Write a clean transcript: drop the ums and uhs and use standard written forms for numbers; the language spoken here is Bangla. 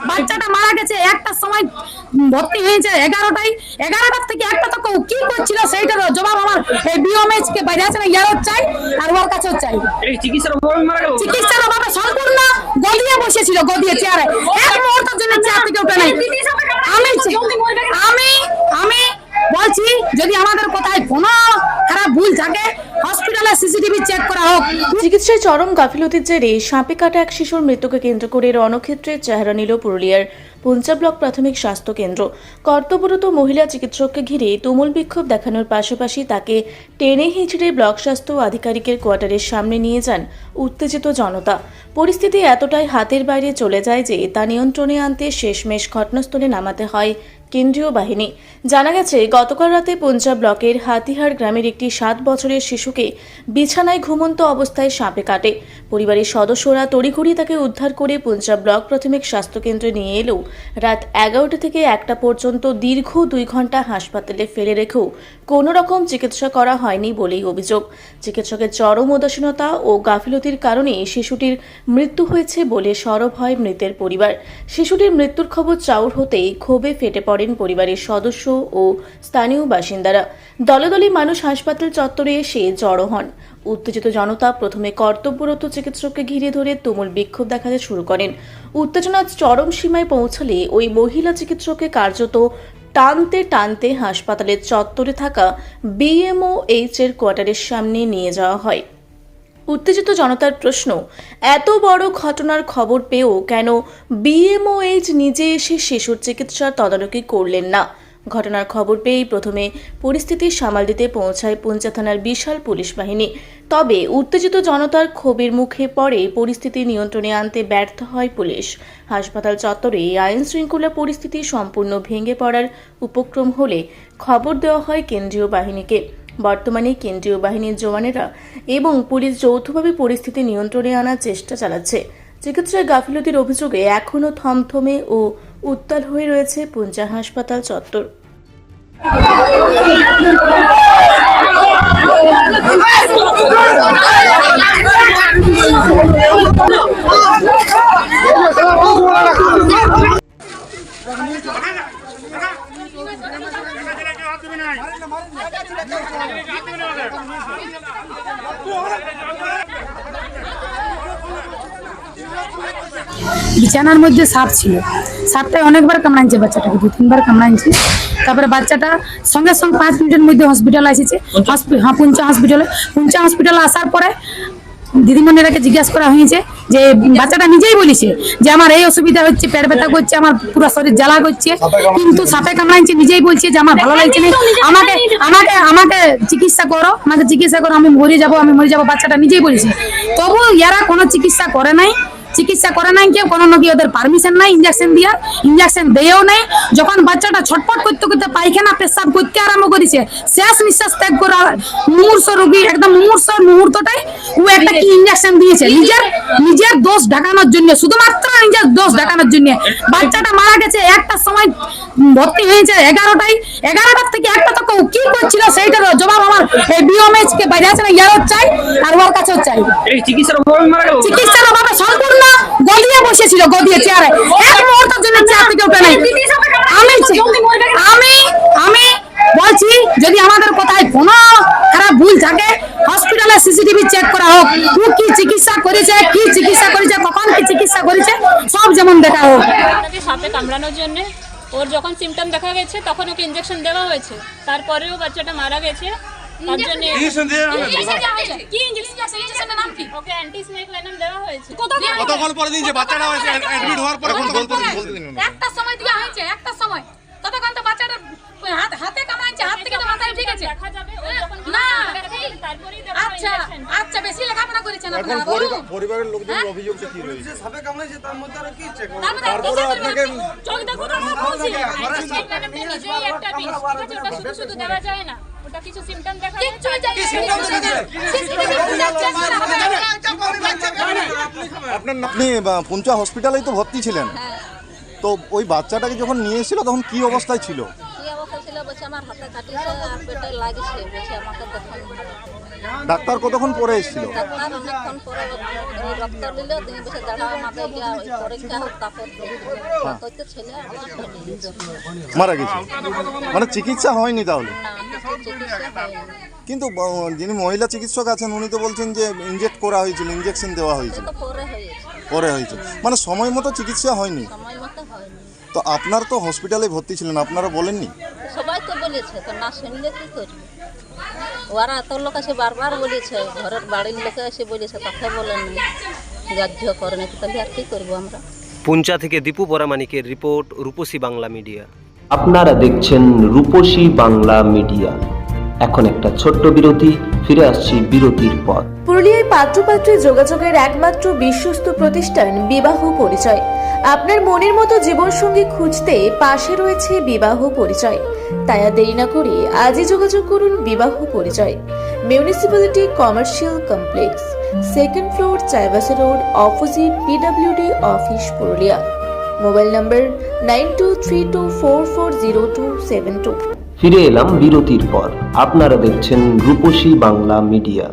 বাচ্চাটা মারা গেছে একটার সময় ভর্তি হয়েছে 11টার থেকে একটা তো কি করছিল সেইটার জবাব আমার বিওএমএইচ কে বাইরে আছে না ইয়ারও চাই আর ওর কাছেও চাই। চিকিৎসার অভাবে সম্পূর্ণ গদিয়ে বসেছিল, গদিয়ে চেয়ারে এক মুহূর্তের জন্য চেয়ার থেকে উঠে নাই। আমি বলছি যদি আমাদের কোথায় কোনো খারাপ ভুল থাকে হসপিটালে সিসিটিভি চেক করা হোক। চিকিৎসায় চরম গাফিলতির জেরে সাপে কাটা এক শিশুর মৃত্যুকে কেন্দ্র করে রণক্ষেত্রের চেহারা নিল পুরুলিয়ার পুঞ্চা ব্লক প্রাথমিক স্বাস্থ্য কেন্দ্র। কর্তব্যরত মহিলা চিকিৎসককে ঘিরে তুমুল বিক্ষোভ দেখানোর পাশাপাশি তাকে টেনে হিঁচড়ে ব্লক স্বাস্থ্য আধিকারিকের কোয়ার্টারের সামনে নিয়ে যান উত্তেজিত জনতা। পরিস্থিতি এতটাই হাতের বাইরে চলে যায় যে তা নিয়ন্ত্রণে আনতে শেষমেশ ঘটনাস্থলে নামাতে হয় কেন্দ্রীয় বাহিনী। জানা গেছে গতকাল রাতে পুঞ্চা ব্লকের হাতিহার গ্রামের একটি 7 বছরের শিশুকে বিছানায় ঘুমন্ত অবস্থায় সাপে কাটে। পরিবারের সদস্যরা তড়িঘড়ি তাকে উদ্ধার করে পুঞ্চা ব্লক প্রাথমিক স্বাস্থ্য কেন্দ্রে নিয়ে এলেও রাত 11টা থেকে 1টা পর্যন্ত দীর্ঘ 2 ঘন্টা হাসপাতালে ফেলে রেখেও কোনো রকম চিকিৎসা করা হয়নি বলেই অভিযোগ। চিকিৎসকের চরম উদাসীনতা ও গাফিলতির কারণে শিশুটির মৃত্যু হয়েছে বলে সরব হয় মৃতের পরিবার। শিশুটির মৃত্যুর খবর চাউর হতেই ক্ষোভে ফেটে পড়েন পরিবারের সদস্য ও স্থানীয় বাসিন্দারা। দলে দলে মানুষ হাসপাতাল চত্বরে এসে জড়ো হন। উত্তেজিত জনতা প্রথমে কর্তব্যরত চিকিৎসককে ঘিরে ধরে তুমুল বিক্ষোভ দেখাতে শুরু করেন। উত্তেজনা চরম সীমায় পৌঁছালে ওই মহিলা চিকিৎসককে কার্যত টানতে টানতে হাসপাতালের চত্বরে থাকা বিএমওএইচ এর কোয়ার্টারের সামনে নিয়ে যাওয়া হয়। উত্তেজিত জনতার প্রশ্ন, এত বড় ঘটনার খবর পেয়েও কেন বিএমওএইচ নিজে এসে শিশুর চিকিৎসার তদারকি করলেন না? ঘটনার খবর পেয়েই প্রথমে পরিস্থিতি সামাল দিতে পৌঁছায় পুঞ্চা থানার বিশাল পুলিশ বাহিনী। তবে উত্তেজিত জনতার ক্ষোভের মুখে পড়ে পরিস্থিতি নিয়ন্ত্রণে আনতে ব্যর্থ হয় পুলিশ। হাসপাতাল চত্বরে আইন শৃঙ্খলা পরিস্থিতি সম্পূর্ণ ভেঙে পড়ার উপক্রম হলে খবর দেওয়া হয় কেন্দ্রীয় বাহিনীকে। বর্তমানে কেন্দ্রীয় বাহিনীর জওয়ানেরা এবং পুলিশ যৌথভাবে পরিস্থিতি নিয়ন্ত্রণে আনার চেষ্টা চালাচ্ছে। চিকিৎসায় গাফিলতির অভিযোগে এখনও থমথমে ও উত্তাল হয়ে রয়েছে পুঞ্চা হাসপাতাল চত্বর। বিছানার মধ্যে সাপ ছিল, সাপটাই অনেকবার কামড়াইছে বাচ্চাটাকে, 2-3 বার কামড়াইছে। তারপরে বাচ্চাটা সঙ্গে সঙ্গে 5 মিনিটের মধ্যে হসপিটাল এসেছে। পুঞ্চা হসপিটালে আসার পরে দিদিমণিরাকে জিজ্ঞাসা করা হয়েছে যে বাচ্চাটা নিজেই বলেছে যে আমার এই অসুবিধা হচ্ছে, পেট ব্যথা করছে, আমার পুরো শরীর জ্বালা করছে, কিন্তু সাপে কামড়াইছে। নিজেই বলছে যে আমার ভালো লাগছে না, আমাকে চিকিৎসা করো, আমি মরে যাবো। বাচ্চাটা নিজেই বলেছে। তবু এরা কোনো চিকিৎসা করে নাই কেউ, কোনো নাকি ওদের পারমিশন নাই ইঞ্জেকশন দেয়ও নাই। যখন বাচ্চাটা ছটফট করতে করতে পায়খানা পেশাব করতে আরম্ভ করেছে, শেষ নিঃশ্বাস ত্যাগ করা মুমূর্ষ রোগী, একদম মুমূর্ষ মুহূর্তটাই ও একটা কি ইঞ্জেকশন দিয়েছে নিজের দোষ ঢাকানোর জন্য, শুধুমাত্র নিজের দোষ ঢাকানোর জন্য। বাচ্চাটা মারা গেছে একটার সময় ভর্তি হয়েছে 11টার থেকে একটা তো কি করছিল সেইটার জবাব আমার বিওএমএইচ কে বাইরে আছে না ইয়ারও চাই আর ওর কাছেও চাই। চিকিৎসার অভাবে সম্পূর্ণ গদিয়ে বসেছিল, গদিয়ে চেয়ারে এক মুহূর্তের জন্য চেয়ার থেকে উঠে নাই। আমি বলছি যদি আমাদের কোথায় কোনো খারাপ ভুল থাকে হসপিটালে সিসিটিভি চেক করা হোক। ও কি চিকিৎসা করেছে, কখন কি চিকিৎসা করেছে সব যেমন দেখা হোক। সাপে কামড়ানোর জন্য ওর যখন সিমটম দেখা গেছে তখন ওকে ইনজেকশন দেওয়া হয়েছে, তারপরেও বাচ্চাটা মারা গেছে। তার জন্য কি ইনজেকশনের নাম কি? ওকে অ্যান্টি স্নেক ভেনম দেওয়া হয়েছে। কতক্ষণ পরে দিন যে বাচ্চাটা অ্যাডমিট হওয়ার পরে কতক্ষণ পরে বলতে দিন? একটা সময় দেওয়া হয়েছে, একটা সময়। ততক্ষণ তো বাচ্চাটা হাতে কামড়াইছে, হাত থেকে তো মাথায় ঠিক আছে দেখা যাবে ও যখন না। তারপরেই দেওয়া হয়েছে। আচ্ছা বেশি লেখাপড়া করেছেন এখন আপনারা। পরিবারের লোকজনের অভিযোগটা কি রয়েছে? সাপে কামড়াইছে তার মধ্যে আর কি চেক করব? তারপরে আপনাকে চোখ দেখো তো আমরা বলছি অ্যান্টি স্নেক ভেনম নিজেই একটা বিষ, ঠিক আছে? ওটা শুধু দেওয়া যায় না, ওটা কিছু সিমটম দেখা যায়। আপনি পুঞ্চা হসপিটালেই তো ভর্তি ছিলেন, তো ওই বাচ্চাটাকে যখন নিয়ে এসেছিল তখন কি অবস্থায় ছিল? কি অবস্থা ছিল বলছে আমার হাতে কাটিছে আর পেটে লাগিছে, বলছে আমাকে দেখুন। ডাক্তার কতক্ষণ পরে এসেছিল? ডাক্তার অনেকক্ষণ পরে ওই রক্ত নিল, দিয়ে বসে দাঁড়া আমাদের গিয়া ওই পরীক্ষা হোক, তারপর হয়তো ছেলে মারা গেছে, মানে চিকিৎসা হয়নি তাহলে? না চিকিৎসা হয়নি, কিন্তু যিনি মহিলা চিকিৎসক আছেন উনি তো বলছেন যে ইনজেক্ট করা হয়েছিল, ইনজেকশন দেওয়া হয়েছিল, তো পরে হয়েছে, পরে হয়েছে, মানে সময় মতো চিকিৎসা হয়নি। সময় মতো হয়নি। তো আপনার তো হসপিটালে ভর্তি ছিলেন, আপনারা বলেননি? সবাই তো বলেছে, তো না শুনলে কি করবে? ওরা এত লোক এসে বারবার বলেছে, ঘরের বাড়ির লোকে এসে বলেছে, তাকে বলেননি, গ্রাহ্য করেনি, তাহলে আর কি করবো আমরা? পুঞ্চা থেকে দীপু পরামানিকের রিপোর্ট, রূপসী বাংলা মিডিয়া। আপনারা দেখছেন রূপসী বাংলা মিডিয়া। এখন একটা ছোট্ট বিরতি, ফিরে আসছি বিরতির পর। পুরুলিয়ায় পাত্রপাত্রী যোগাযোগের একমাত্র বিশ্বস্ত প্রতিষ্ঠান বিবাহ পরিচয়। আপনার মনের মতো জীবনসঙ্গী খুঁজতে পাশে রয়েছে বিবাহ পরিচয়। তাই আর দেরি না করে আজই যোগাযোগ করুন বিবাহ পরিচয়। Municipality commercial complex, 2nd floor, Chaibasa road, opposite PWD office, Purulia. Mobile নম্বর 9232440272। ফিরে এলাম বিরতির পর। আপনারা দেখছেন রূপসী বাংলা মিডিয়া।